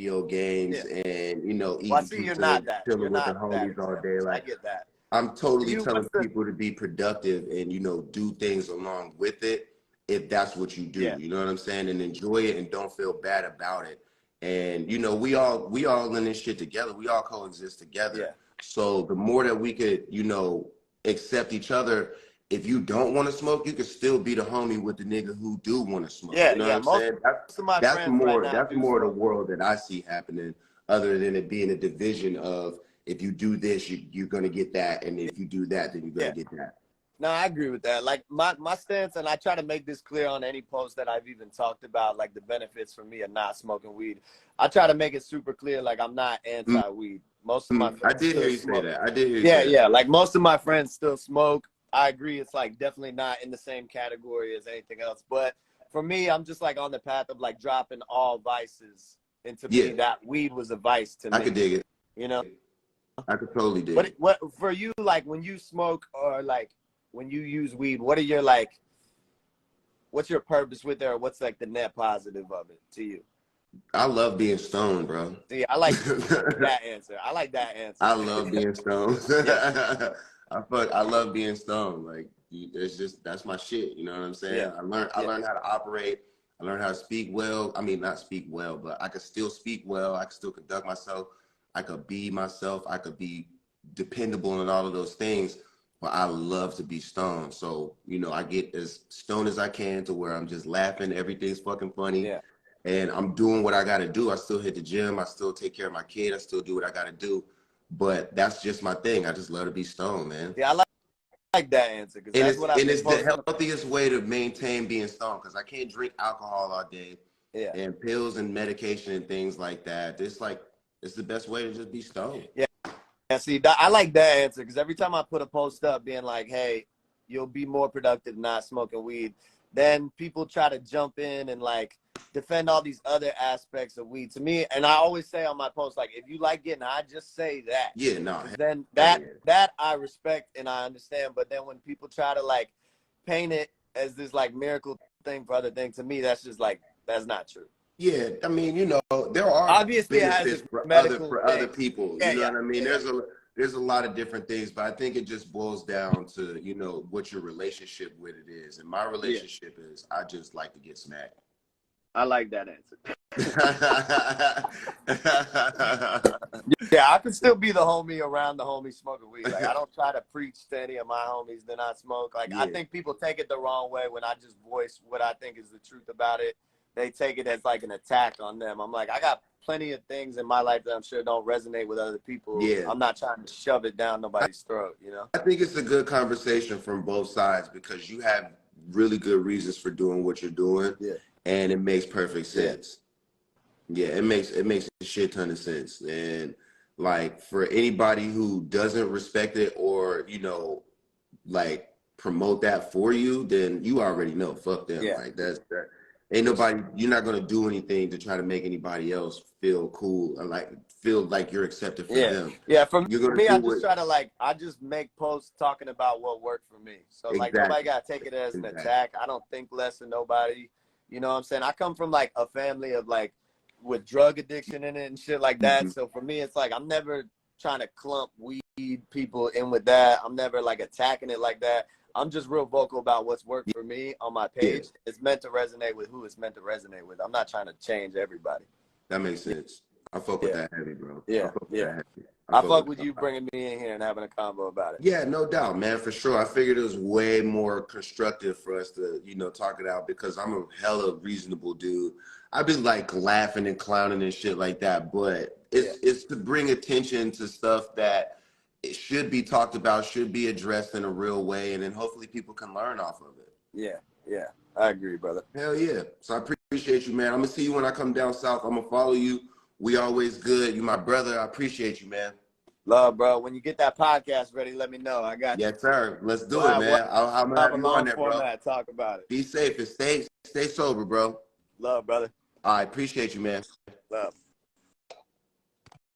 video games and, you know, Well, I eating see you're pizza, not that. chilling You're with the not that homies all example, day. so I Like, get that. I'm totally You, telling what's the, people to be productive and, you know, do things along with it if that's what you do. yeah, You know what I'm saying? And enjoy it and don't feel bad about it. And, you know, we all in this shit together. We all coexist together. yeah, So the more that we could, you know, accept each other, if you don't want to smoke, you could still be the homie with the nigga who do want to smoke. yeah, You know what yeah. I'm Most saying? of my That's friends right more now that's do more the smoke. world that I see happening, other than it being a division of if you do this, you're gonna get that, and if you do that, then you're Yeah. gonna get that. No, I agree with that. Like my stance, and I try to make this clear on any post that I've even talked about, like the benefits for me of not smoking weed. I try to make it super clear, like I'm not anti-weed. Most of my I friends did hear still you say smoke. that. I did hear you Yeah, say that. yeah. Like most of my friends still smoke. I agree. It's like definitely not in the same category as anything else. But for me, I'm just like on the path of like dropping all vices. And to me, that weed was a vice to me. I could dig it. You know? I could totally dig it. What for you, like when you smoke or like when you use weed, what are your like, what's your purpose with it, or what's like the net positive of it to you? I love being stoned, bro. See, I like that answer. I like that answer. I love being stoned. Yeah. I love being stoned. Like, it's just, that's my shit. You know what I'm saying? Yeah. I learned how to operate. I learned how to speak well. I mean, not speak well, but I could still speak well. I could still conduct myself. I could be myself. I could be dependable and all of those things. But I love to be stoned. So, you know, I get as stoned as I can to where I'm just laughing. Everything's fucking funny. Yeah. And I'm doing what I got to do. I still hit the gym. I still take care of my kid. I still do what I got to do. But that's just my thing. I just love to be stoned, man. Yeah, I like that answer, because that's what I've been it's the healthiest way to maintain being stoned, because I can't drink alcohol all day. Yeah. And pills and medication and things like that. It's the best way to just be stoned. Yeah. Yeah, see, I like that answer, because every time I put a post up being like, hey, you'll be more productive not smoking weed, then people try to jump in and like defend all these other aspects of weed to me. And I always say on my post, like, if you like getting high, just say that. Yeah, no. Then that I respect and I understand. But then when people try to like paint it as this like miracle thing for other things, to me, that's just like, that's not true. Yeah, I mean, you know, there are obviously benefits for other people. Yeah, you know yeah, what I mean? yeah. There's a lot of different things, but I think it just boils down to, you know, what your relationship with it is. And my relationship is, I just like to get smacked. I like that answer. Yeah, I can still be the homie around the homie smoking weed. Like, I don't try to preach to any of my homies that I smoke. Like, I think people take it the wrong way when I just voice what I think is the truth about it. They take it as like an attack on them. I'm like, I got plenty of things in my life that I'm sure don't resonate with other people. Yeah. I'm not trying to shove it down nobody's throat, you know? I think it's a good conversation from both sides, because you have really good reasons for doing what you're doing. Yeah. And it makes perfect sense. Yeah, it makes a shit ton of sense. And like, for anybody who doesn't respect it or, you know, like promote that for you, then you already know, fuck them. Yeah. Like, that ain't nobody, you're not gonna do anything to try to make anybody else feel cool and like feel like you're accepted for them. Yeah, for me, I just try to like, I just make posts talking about what worked for me. So like, nobody gotta take it as an attack. I don't think less of nobody. You know what I'm saying? I come from like a family of like with drug addiction in it and shit like that. So for me, it's like, I'm never trying to clump weed people in with that. I'm never like attacking it like that. I'm just real vocal about what's worked for me on my page. Yeah. It's meant to resonate with who it's meant to resonate with. I'm not trying to change everybody. That makes sense. I fuck with that heavy, bro. Yeah, I fuck with you bringing me in here and having a convo about it. Yeah, no doubt, man, for sure. I figured it was way more constructive for us to, you know, talk it out, because I'm a hella reasonable dude. I've been like laughing and clowning and shit like that, but it's to bring attention to stuff that it should be talked about, should be addressed in a real way, and then hopefully people can learn off of it. Yeah, I agree, brother. Hell yeah. So I appreciate you, man. I'm gonna see you when I come down south. I'm gonna follow you. We always good. You my brother. I appreciate you, man. Love, bro. When you get that podcast ready, let me know. I got you. Yes, sir. Let's do it, man. I'm gonna have you on there, bro. Talk about it. Be safe and stay sober, bro. Love, brother. I appreciate you, man. Love.